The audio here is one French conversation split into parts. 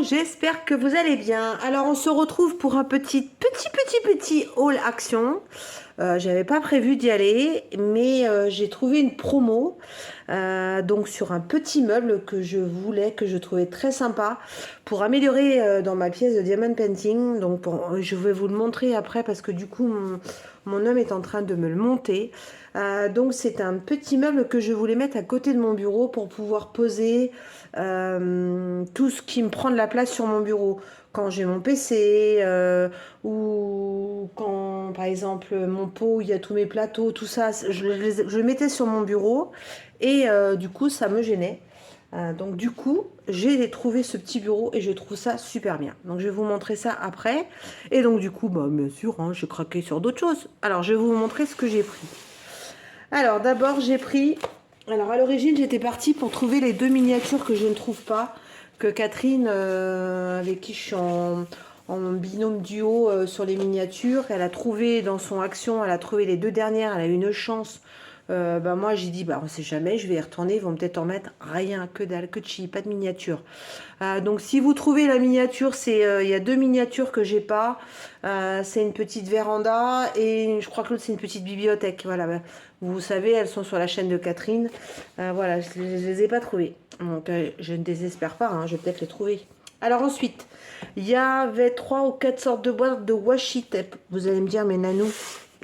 j'espère que vous allez bien. Alors on se retrouve pour un petit haul action. J'avais pas prévu d'y aller, mais j'ai trouvé une promo donc sur un petit meuble que je trouvais très sympa pour améliorer dans ma pièce de diamond painting. Donc je vais vous le montrer après parce que du coup mon homme est en train de me le monter. Donc c'est un petit meuble que je voulais mettre à côté de mon bureau pour pouvoir poser tout ce qui me prend de la place sur mon bureau. Quand j'ai mon PC ou quand par exemple mon pot, il y a tous mes plateaux, tout ça, je le mettais sur mon bureau et du coup ça me gênait. Donc du coup, j'ai trouvé ce petit bureau et je trouve ça super bien. Donc je vais vous montrer ça après. Et donc du coup, bah, bien sûr, hein, j'ai craqué sur d'autres choses. Alors je vais vous montrer ce que j'ai pris. Alors d'abord, j'ai pris... Alors à l'origine, j'étais partie pour trouver les deux miniatures que je ne trouve pas. Que Catherine, avec qui je suis en binôme duo sur les miniatures, elle a trouvé dans son action, elle a trouvé les deux dernières, elle a eu une chance. Bah moi j'ai dit bah on sait jamais, je vais y retourner, ils vont peut-être en mettre rien, que dalle, que de chi, pas de miniature. Donc si vous trouvez la miniature, il y a deux miniatures que j'ai pas. C'est une petite véranda et je crois que l'autre c'est une petite bibliothèque. Voilà, bah, vous savez, elles sont sur la chaîne de Catherine. Voilà, je les ai pas trouvées. Donc je ne désespère pas, hein, je vais peut-être les trouver. Alors ensuite, il y avait 3 ou 4 sortes de boîtes de washi tape. Vous allez me dire, mais Nanou,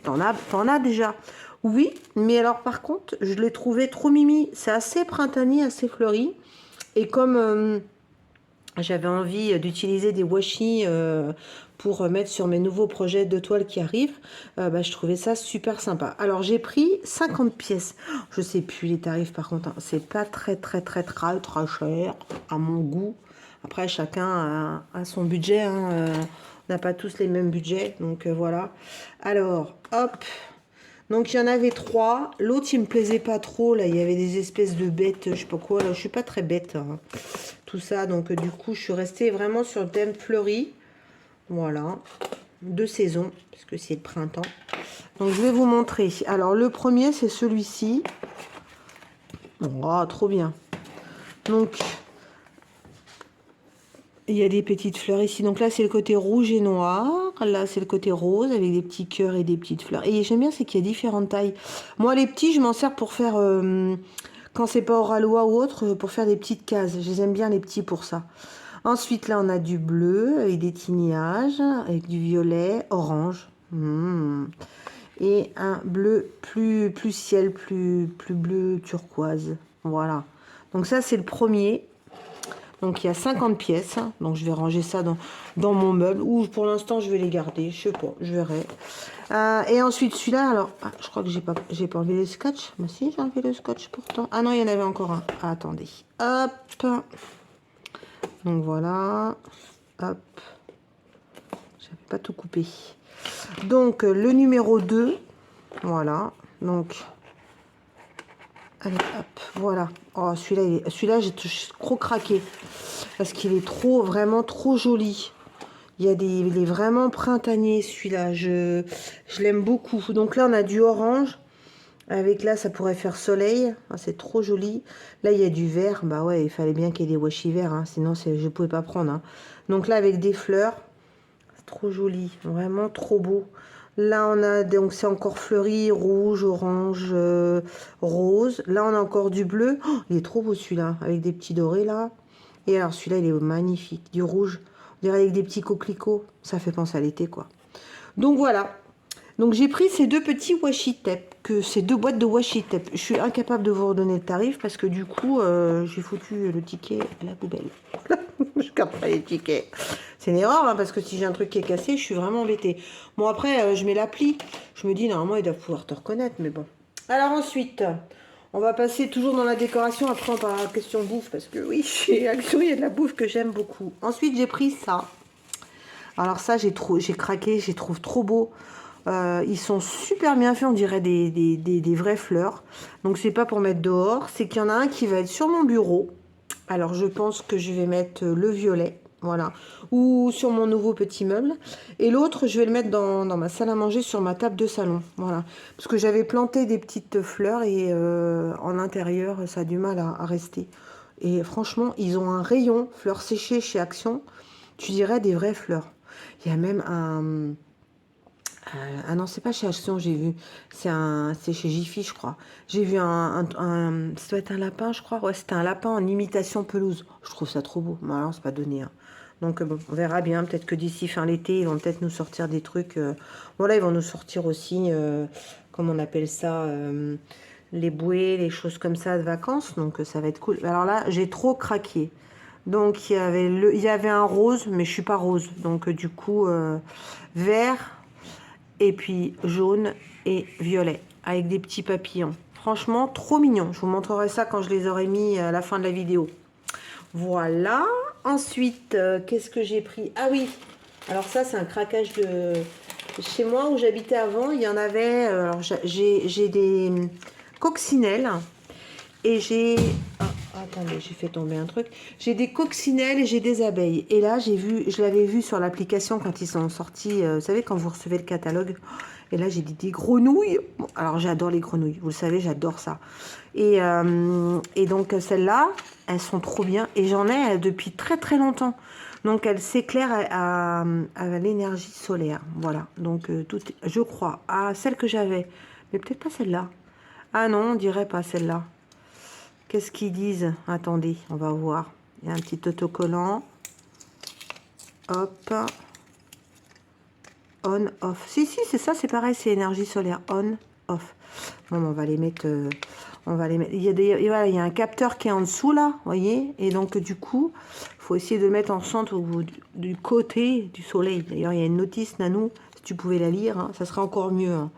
t'en as déjà? Oui, mais alors par contre, je l'ai trouvé trop mimi. C'est assez printanier, assez fleuri. Et comme j'avais envie d'utiliser des washi pour mettre sur mes nouveaux projets de toile qui arrivent, bah, je trouvais ça super sympa. Alors j'ai pris 50 pièces. Je sais plus les tarifs par contre. Hein. C'est pas très cher à mon goût. Après chacun a son budget. Hein. On n'a pas tous les mêmes budgets. Donc voilà. Alors hop. Donc il y en avait 3. L'autre il me plaisait pas trop. Là il y avait des espèces de bêtes. Je sais pas quoi. Là je suis pas très bête. Hein. Tout ça. Donc du coup je suis restée vraiment sur le thème fleuri. Voilà. De saison. Parce que c'est le printemps. Donc je vais vous montrer. Alors le premier c'est celui-ci. Oh trop bien. Donc il y a des petites fleurs ici. Donc là, c'est le côté rouge et noir. Là, c'est le côté rose avec des petits cœurs et des petites fleurs. Et j'aime bien, c'est qu'il y a différentes tailles. Moi, les petits, je m'en sers pour faire, quand c'est pas au ralois ou autre, pour faire des petites cases. Je les aime bien, les petits, pour ça. Ensuite, là, on a du bleu avec des tignages, avec du violet, orange. Et un bleu plus ciel, plus bleu turquoise. Voilà. Donc ça, c'est le premier. Donc il y a 50 pièces, donc je vais ranger ça dans mon meuble, ou pour l'instant je vais les garder, je sais pas, je verrai. Et ensuite celui-là, alors, je crois que j'ai pas enlevé le scotch, mais si j'ai enlevé le scotch pourtant. Ah non, il y en avait encore un, attendez, hop, donc voilà, hop, j'avais pas tout coupé. Donc le numéro 2, voilà, donc... Allez, hop, voilà. Oh, celui-là, j'ai trop craqué. Parce qu'il est vraiment trop joli. Il est vraiment printanier, celui-là. Je l'aime beaucoup. Donc là, on a du orange. Avec là, ça pourrait faire soleil. Ah, c'est trop joli. Là, il y a du vert. Bah ouais, il fallait bien qu'il y ait des washi verts. Hein, sinon, je ne pouvais pas prendre. Hein. Donc là, avec des fleurs. C'est trop joli. Vraiment trop beau. Là, on a, donc c'est encore fleuri, rouge, orange, rose. Là, on a encore du bleu. Oh, il est trop beau celui-là, avec des petits dorés là. Et alors, celui-là, il est magnifique. Du rouge, on dirait avec des petits coquelicots. Ça fait penser à l'été, quoi. Donc, voilà. Donc, j'ai pris ces deux petits washi tape, ces deux boîtes de washi tape. Je suis incapable de vous redonner le tarif parce que du coup, j'ai foutu le ticket à la poubelle. Je garde pas les tickets. C'est une erreur, hein, parce que si j'ai un truc qui est cassé, je suis vraiment embêtée. Bon, après, je mets l'appli. Je me dis, normalement, ils doivent pouvoir te reconnaître, mais bon. Alors ensuite, on va passer toujours dans la décoration. Après, on parlera question bouffe, parce que oui, chez Action, il y a de la bouffe que j'aime beaucoup. Ensuite, j'ai pris ça. Alors ça, j'ai craqué, je les trouve trop beaux. Ils sont super bien faits, on dirait des vraies fleurs. Donc, c'est pas pour mettre dehors. C'est qu'il y en a un qui va être sur mon bureau. Alors, je pense que je vais mettre le violet. Voilà, ou sur mon nouveau petit meuble. Et l'autre, je vais le mettre dans ma salle à manger sur ma table de salon. Voilà, parce que j'avais planté des petites fleurs et en intérieur, ça a du mal à rester. Et franchement, ils ont un rayon fleurs séchées chez Action. Tu dirais des vraies fleurs. Il y a même un... ah non, c'est pas chez Action, j'ai vu. C'est chez Jiffy, je crois. J'ai vu ça doit être un lapin, je crois. Ouais, c'était un lapin en imitation pelouse. Je trouve ça trop beau. Mais alors, c'est pas donné, hein. Donc, bon, on verra bien. Peut-être que d'ici fin l'été, ils vont peut-être nous sortir des trucs. Voilà, ils vont nous sortir aussi, comment on appelle ça, les bouées, les choses comme ça de vacances. Donc, ça va être cool. Alors là, j'ai trop craqué. Donc, il y avait un rose, mais je suis pas rose. Donc, du coup, vert et puis jaune et violet avec des petits papillons. Franchement, trop mignon. Je vous montrerai ça quand je les aurai mis à la fin de la vidéo. Voilà. Ensuite, qu'est-ce que j'ai pris? Ah oui, alors ça, c'est un craquage de... Chez moi, où j'habitais avant, il y en avait... alors, j'ai des coccinelles et j'ai... Ah, attendez, j'ai fait tomber un truc. J'ai des coccinelles et j'ai des abeilles. Et là, je l'avais vu sur l'application quand ils sont sortis. Vous savez, quand vous recevez le catalogue. Et là, j'ai dit des grenouilles. Bon, alors, j'adore les grenouilles. Vous le savez, j'adore ça. Et donc, celles-là, elles sont trop bien. Et j'en ai depuis très, très longtemps. Donc, elles s'éclairent à l'énergie solaire. Voilà. Donc, je crois à celle que j'avais. Mais peut-être pas celle-là. Ah non, on dirait pas celle-là. Qu'est-ce qu'ils disent? Attendez, on va voir. Il y a un petit autocollant. Hop. On, off. Si, c'est ça, c'est pareil, c'est énergie solaire. On, off. Bon, on va les mettre... on va les mettre... Voilà, il y a un capteur qui est en dessous, là, vous voyez? Et donc, du coup, il faut essayer de le mettre en centre du côté du soleil. D'ailleurs, il y a une notice, Nanou, si tu pouvais la lire, hein, ça serait encore mieux. Hein.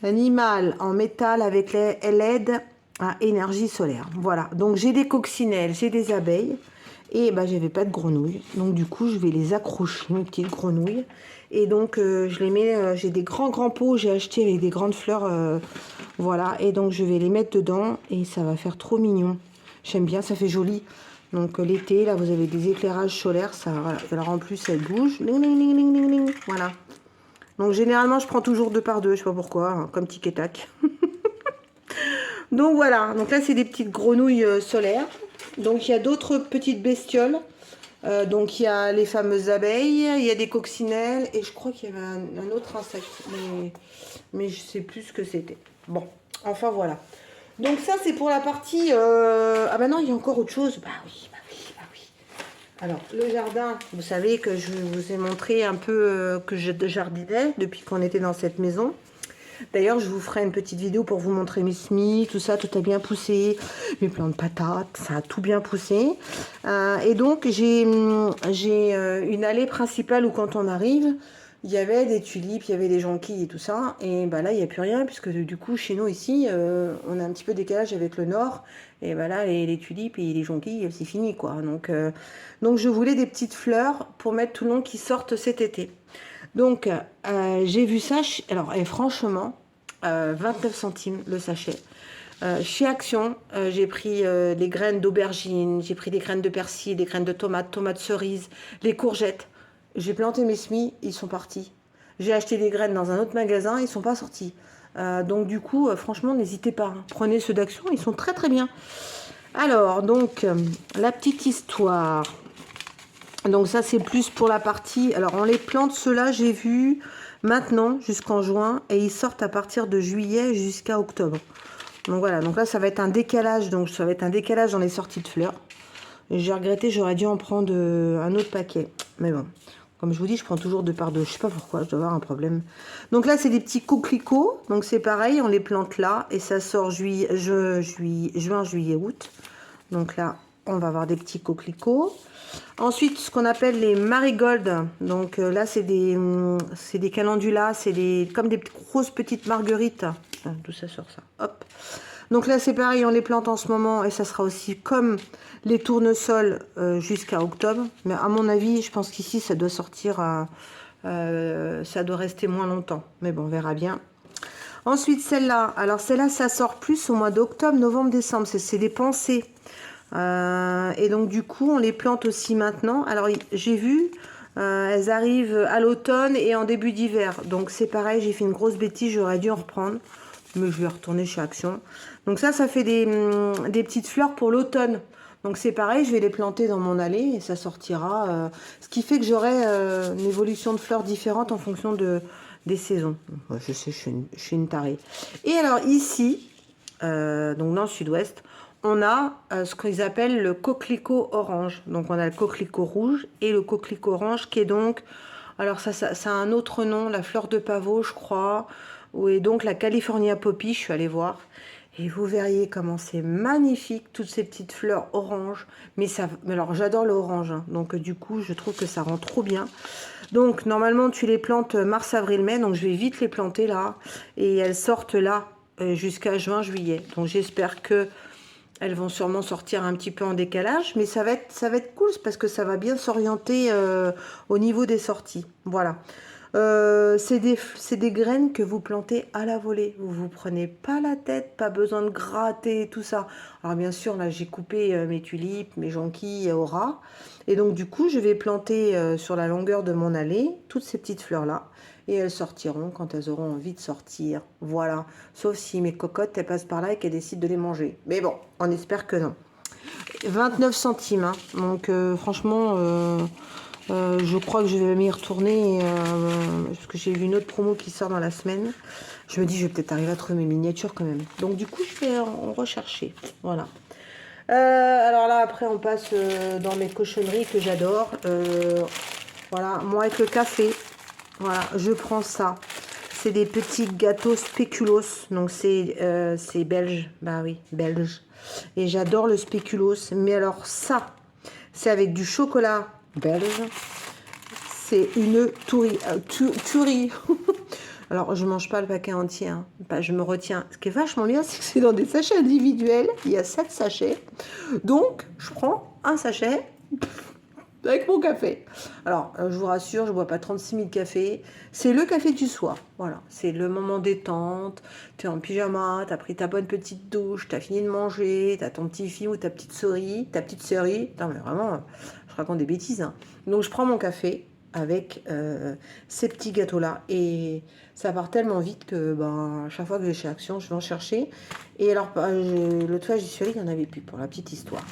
Animal en métal avec les LED à énergie solaire. Voilà, donc j'ai des coccinelles, j'ai des abeilles et bah j'avais pas de grenouilles. Donc du coup, je vais les accrocher, mes petites grenouilles. Et donc je les mets, j'ai des grands pots, j'ai acheté avec des grandes fleurs, voilà. Et donc je vais les mettre dedans et ça va faire trop mignon. J'aime bien, ça fait joli. Donc l'été, là, vous avez des éclairages solaires, ça, voilà. Alors en plus, elle bouge. Voilà. Donc généralement, je prends toujours 2 par 2, je sais pas pourquoi, hein, comme tic et tac. Donc voilà, donc là c'est des petites grenouilles solaires. Donc il y a d'autres petites bestioles. Donc il y a les fameuses abeilles, il y a des coccinelles et je crois qu'il y avait un autre insecte. Mais je sais plus ce que c'était. Bon, enfin voilà. Donc ça c'est pour la partie... Ah bah non, il y a encore autre chose. Bah oui. Alors, le jardin, vous savez que je vous ai montré un peu que je jardinais depuis qu'on était dans cette maison. D'ailleurs, je vous ferai une petite vidéo pour vous montrer mes semis, tout ça, tout a bien poussé. Mes plants de patates, ça a tout bien poussé. Et donc, j'ai une allée principale où quand on arrive, il y avait des tulipes, il y avait des jonquilles et tout ça. Et bah là, il n'y a plus rien puisque du coup, chez nous ici, on a un petit peu décalage avec le nord. Et bah là, les tulipes et les jonquilles, c'est fini quoi. Donc, je voulais des petites fleurs pour mettre tout le long qui sortent cet été. Donc, j'ai vu ça, alors franchement, 29 centimes le sachet. Chez Action, j'ai pris les graines d'aubergine, j'ai pris des graines de persil, des graines de tomates cerises, les courgettes. J'ai planté mes semis, ils sont partis. J'ai acheté des graines dans un autre magasin, ils ne sont pas sortis. Donc du coup, franchement, n'hésitez pas. Hein. Prenez ceux d'Action, ils sont très très bien. Alors, donc, la petite histoire... Donc ça c'est plus pour la partie, alors on les plante, ceux-là j'ai vu maintenant jusqu'en juin et ils sortent à partir de juillet jusqu'à octobre. Donc voilà, donc là ça va être un décalage, donc ça va être un décalage dans les sorties de fleurs. J'ai regretté, j'aurais dû en prendre un autre paquet. Mais bon, comme je vous dis, je prends toujours 2 par 2, je sais pas pourquoi, je dois avoir un problème. Donc là c'est des petits coquelicots, donc c'est pareil, on les plante là et ça sort juin, juillet, août. Donc là on va avoir des petits coquelicots. Ensuite, ce qu'on appelle les marigoldes. Donc là, c'est des calendulas, c'est comme des grosses petites marguerites. D'où ça sort ça? Hop. Donc là, c'est pareil, on les plante en ce moment et ça sera aussi comme les tournesols jusqu'à octobre. Mais à mon avis, je pense qu'ici, ça doit sortir, ça doit rester moins longtemps. Mais bon, on verra bien. Ensuite, celle-là. Alors, celle-là, ça sort plus au mois d'octobre, novembre, décembre. C'est des pensées. Et donc du coup on les plante aussi maintenant. Alors j'ai vu elles arrivent à l'automne et en début d'hiver, donc c'est pareil, j'ai fait une grosse bêtise, j'aurais dû en reprendre mais je vais retourner chez Action. Donc ça fait des petites fleurs pour l'automne, Donc c'est pareil, je vais les planter dans mon allée et ça sortira. Ce qui fait que j'aurai une évolution de fleurs différente en fonction des saisons. Ouais, je sais, je suis une tarée. Et alors ici, donc dans le sud-ouest, on a ce qu'ils appellent le coquelicot orange. Donc on a le coquelicot rouge et le coquelicot orange qui est donc... Alors ça a un autre nom, la fleur de pavot je crois. Et donc la California Poppy, je suis allée voir. Et vous verriez comment c'est magnifique, toutes ces petites fleurs orange. Mais alors j'adore l'orange, hein. Donc du coup je trouve que ça rend trop bien. Donc normalement tu les plantes mars, avril, mai. Donc je vais vite les planter là. Et elles sortent là jusqu'à juin, juillet. Donc j'espère que elles vont sûrement sortir un petit peu en décalage. Mais ça va être cool parce que ça va bien s'orienter au niveau des sorties. Voilà. C'est des graines que vous plantez à la volée. Vous vous prenez pas la tête, pas besoin de gratter tout ça. Alors bien sûr, là j'ai coupé mes tulipes, mes jonquilles au ras. Et donc du coup, je vais planter sur la longueur de mon allée toutes ces petites fleurs là. Et elles sortiront quand elles auront envie de sortir. Voilà. Sauf si mes cocottes, elles passent par là et qu'elles décident de les manger. Mais bon, on espère que non. 29 centimes. Hein. Donc franchement... je crois que je vais m'y retourner parce que j'ai vu une autre promo qui sort dans la semaine. Je me dis, je vais peut-être arriver à trouver mes miniatures quand même. Donc du coup, je vais en rechercher. Voilà. Alors là, après, on passe dans mes cochonneries que j'adore. Voilà, moi avec le café. Voilà, je prends ça. C'est des petits gâteaux spéculoos. Donc c'est belge. Bah oui, belge. Et j'adore le spéculoos. Mais alors ça, c'est avec du chocolat belge. C'est une tuerie. Alors, je mange pas le paquet entier. Hein. Je me retiens. Ce qui est vachement bien, c'est que c'est dans des sachets individuels. Il y a 7 sachets. Donc, je prends un sachet avec mon café. Alors, je vous rassure, je bois pas 36 000 cafés. C'est le café du soir. Voilà. C'est le moment détente. Tu es en pyjama, tu as pris ta bonne petite douche, tu as fini de manger, tu as ton petit film ou ta petite souris. Non, mais vraiment, je raconte des bêtises. Hein. Donc, je prends mon café avec ces petits gâteaux-là. Et ça part tellement vite que à chaque fois que je vais chez Action, je vais en chercher. Et alors, l'autre fois, j'y suis allée, il n'y en avait plus pour la petite histoire.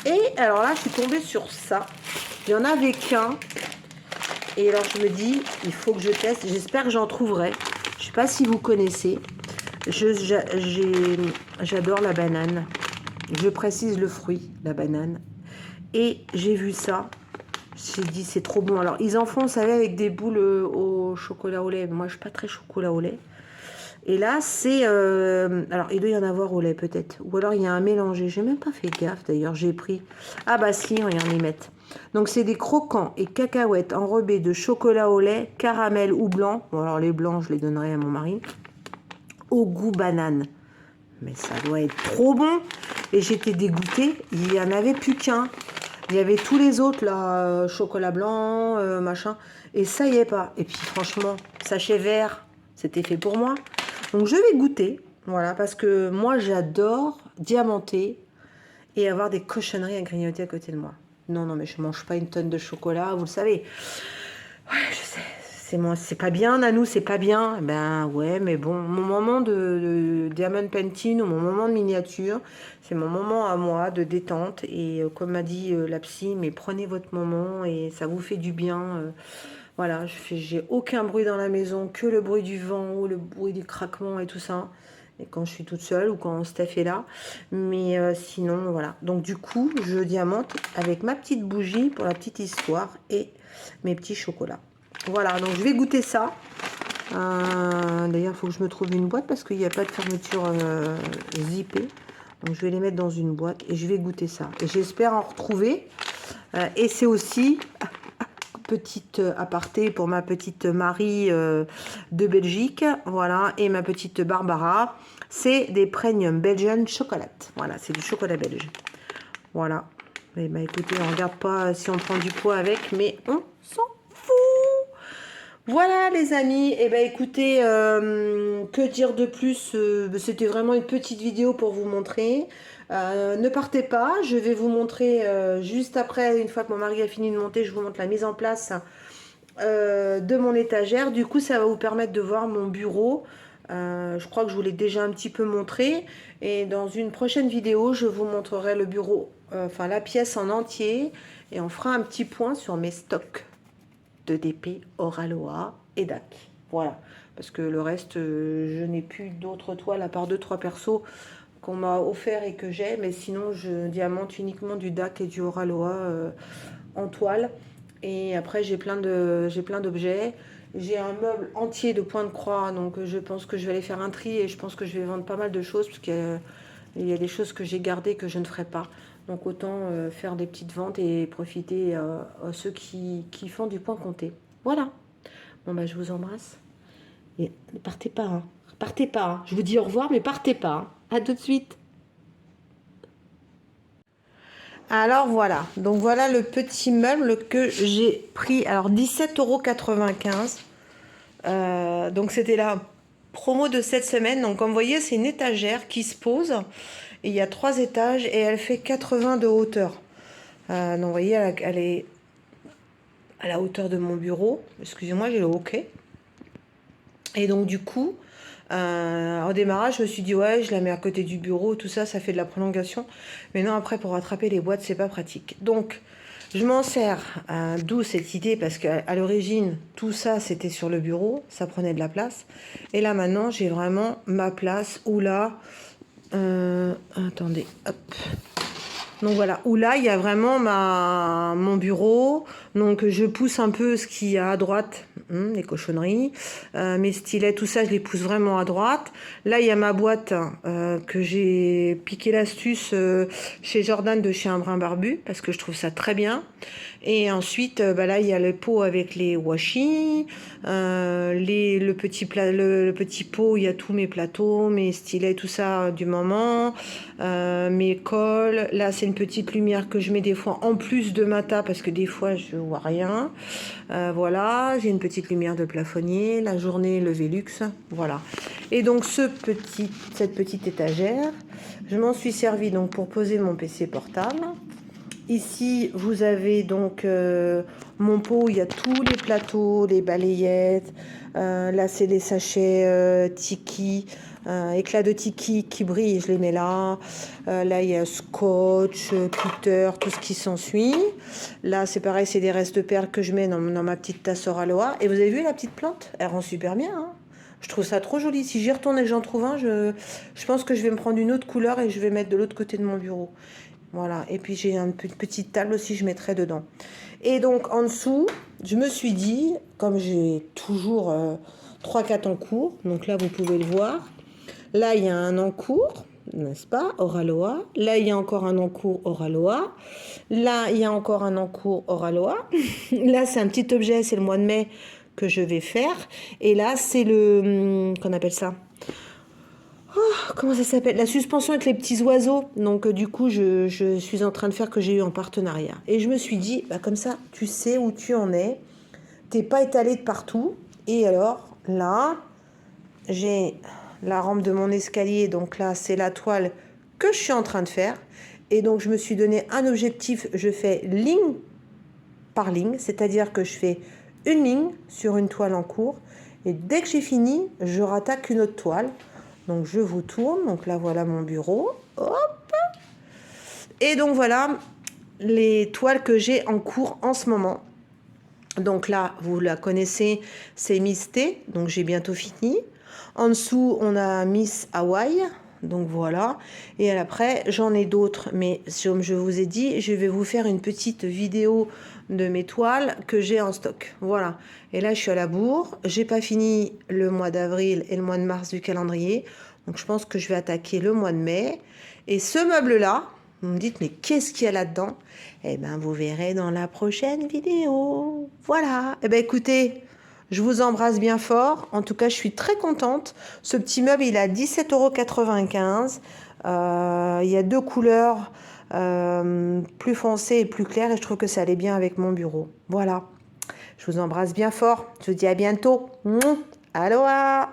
Et alors là, je suis tombée sur ça. Il n'y en avait qu'un. Et alors, je me dis, il faut que je teste. J'espère que j'en trouverai. Je ne sais pas si vous connaissez. J'adore la banane. Je précise le fruit, la banane. Et j'ai vu ça. J'ai dit, c'est trop bon. Alors, ils en font, vous savez, avec des boules au chocolat au lait. Moi, je ne suis pas très chocolat au lait. Et là, c'est... alors, il doit y en avoir au lait, peut-être. Ou alors, il y a un mélangé. J'ai même pas fait gaffe, d'ailleurs. J'ai pris... Ah, bah si, regarde, ils mettent. Donc, c'est des croquants et cacahuètes enrobés de chocolat au lait, caramel ou blanc. Bon, alors, les blancs, je les donnerai à mon mari. Au goût banane. Mais ça doit être trop bon. Et j'étais dégoûtée. Il n'y en avait plus qu'un. Il y avait tous les autres, là, chocolat blanc, machin. Et ça y est pas. Et puis, franchement, sachet vert, c'était fait pour moi. Donc, je vais goûter. Voilà, parce que moi, j'adore diamanter et avoir des cochonneries à grignoter à côté de moi. Non, non, mais je mange pas une tonne de chocolat, vous le savez. Ouais, je sais. C'est pas bien, Nanou, c'est pas bien. Ben ouais, mais bon, mon moment de diamond painting ou mon moment de miniature, c'est mon moment à moi de détente. Et comme m'a dit la psy, mais prenez votre moment et ça vous fait du bien. Voilà, j'ai aucun bruit dans la maison, que le bruit du vent ou le bruit du craquement et tout ça. Et quand je suis toute seule ou quand Steph est là. Mais sinon, voilà. Donc du coup, je diamante avec ma petite bougie pour la petite histoire et mes petits chocolats. Voilà, donc je vais goûter ça. D'ailleurs, il faut que je me trouve une boîte parce qu'il n'y a pas de fermeture zippée. Donc je vais les mettre dans une boîte et je vais goûter ça. Et j'espère en retrouver. Et c'est aussi, petite aparté pour ma petite Marie de Belgique. Voilà, et ma petite Barbara. C'est des Premium Belgian Chocolate. Voilà, c'est du chocolat belge. Voilà. Et bah écoutez, on regarde pas si on prend du poids avec, mais on s'en fout. Voilà les amis, et ben écoutez, que dire de plus, c'était vraiment une petite vidéo pour vous montrer. Ne partez pas, je vais vous montrer juste après, une fois que mon mari a fini de monter, je vous montre la mise en place de mon étagère. Du coup, ça va vous permettre de voir mon bureau Je crois que je vous l'ai déjà un petit peu montré. Et dans une prochaine vidéo, je vous montrerai le bureau, enfin la pièce en entier. Et on fera un petit point sur mes stocks de DP, Oraloa et DAC. Voilà. Parce que le reste, je n'ai plus d'autres toiles à part 2-3 persos qu'on m'a offert et que j'ai. Mais sinon, je diamante uniquement du DAC et du Oraloa en toile. Et après, j'ai plein d'objets. J'ai un meuble entier de points de croix, donc je pense que je vais aller faire un tri et je pense que je vais vendre pas mal de choses parce qu'il y a des choses que j'ai gardées que je ne ferai pas. Donc autant faire des petites ventes et profiter à ceux qui font du point compté. Voilà. Bon bah je vous embrasse. Et ne partez pas, hein. Partez pas, hein. Je vous dis au revoir, mais partez pas, hein. À tout de suite. Alors voilà, donc voilà le petit meuble que j'ai pris. Alors 17,95 €. Donc c'était la promo de cette semaine. Donc comme vous voyez, c'est une étagère qui se pose. Et il y a 3 étages et elle fait 80 de hauteur. Donc vous voyez, elle est à la hauteur de mon bureau. Excusez-moi, j'ai le hoquet. Et donc du coup, au démarrage, je me suis dit ouais, je la mets à côté du bureau, tout ça, ça fait de la prolongation. Mais non, après pour rattraper les boîtes, c'est pas pratique. Donc je m'en sers, d'où cette idée, parce qu'à l'origine, tout ça c'était sur le bureau, ça prenait de la place. Et là maintenant, j'ai vraiment ma place où là, attendez, hop. Donc voilà, où là, il y a vraiment mon bureau. Donc je pousse un peu ce qu'il y a à droite, les cochonneries. Mes stylets, tout ça, je les pousse vraiment à droite. Là, il y a ma boîte que j'ai piqué l'astuce chez Jordan de chez Un Brin Barbu, parce que je trouve ça très bien. Et ensuite, là, il y a le pot avec les washi, le petit pot où il y a tous mes plateaux, mes stylets, tout ça du moment, mes cols. Là, c'est une petite lumière que je mets des fois en plus de ma table parce que des fois, je vois rien. Voilà, j'ai une petite lumière de plafonnier, la journée, le Velux, voilà. Et donc, cette petite étagère, je m'en suis servi donc pour poser mon PC portable. Ici, vous avez donc mon pot où il y a tous les plateaux, les balayettes. Là, c'est les sachets Tiki, éclat de Tiki qui brillent, je les mets là. Là, il y a scotch, cutter, tout ce qui s'ensuit. Là, c'est pareil, c'est des restes de perles que je mets dans ma petite tasse Oraloa. Et vous avez vu la petite plante? Elle rend super bien, hein. Je trouve ça trop joli. Si j'y retourne et que j'en trouve un, je pense que je vais me prendre une autre couleur et je vais mettre de l'autre côté de mon bureau. Voilà, et puis j'ai une petite table aussi, je mettrai dedans. Et donc en dessous, je me suis dit, comme j'ai toujours 3-4 en cours, donc là vous pouvez le voir, là il y a un en cours, n'est-ce pas, Oraloa. Là il y a encore un en cours Oraloa. Là il y a encore un en cours Oraloa. Là c'est un petit objet, c'est le mois de mai que je vais faire. Et là c'est qu'on appelle ça, comment ça s'appelle? La suspension avec les petits oiseaux. Donc du coup, je suis en train de faire que j'ai eu en partenariat. Et je me suis dit, comme ça, tu sais où tu en es. T'es pas étalé de partout. Et alors, là, j'ai la rampe de mon escalier. Donc là, c'est la toile que je suis en train de faire. Et donc, je me suis donné un objectif. Je fais ligne par ligne. C'est-à-dire que je fais une ligne sur une toile en cours. Et dès que j'ai fini, je rattaque une autre toile. Donc je vous tourne, donc là voilà mon bureau, hop. Et donc voilà les toiles que j'ai en cours en ce moment. Donc là, vous la connaissez, c'est Miss T, donc j'ai bientôt fini. En dessous, on a Miss Hawaii, donc voilà. Et après, j'en ai d'autres, mais comme je vous ai dit, je vais vous faire une petite vidéo de mes toiles que j'ai en stock. Voilà. Et là, je suis à la bourre. J'ai pas fini le mois d'avril et le mois de mars du calendrier. Donc, je pense que je vais attaquer le mois de mai. Et ce meuble-là, vous me dites, mais qu'est-ce qu'il y a là-dedans? Eh bien, vous verrez dans la prochaine vidéo. Voilà. Eh bien, écoutez, je vous embrasse bien fort. En tout cas, je suis très contente. Ce petit meuble, il est à 17,95 €. Il y a 2 couleurs, plus foncé et plus clair, et je trouve que ça allait bien avec mon bureau. Voilà. Je vous embrasse bien fort. Je vous dis à bientôt. Aloha.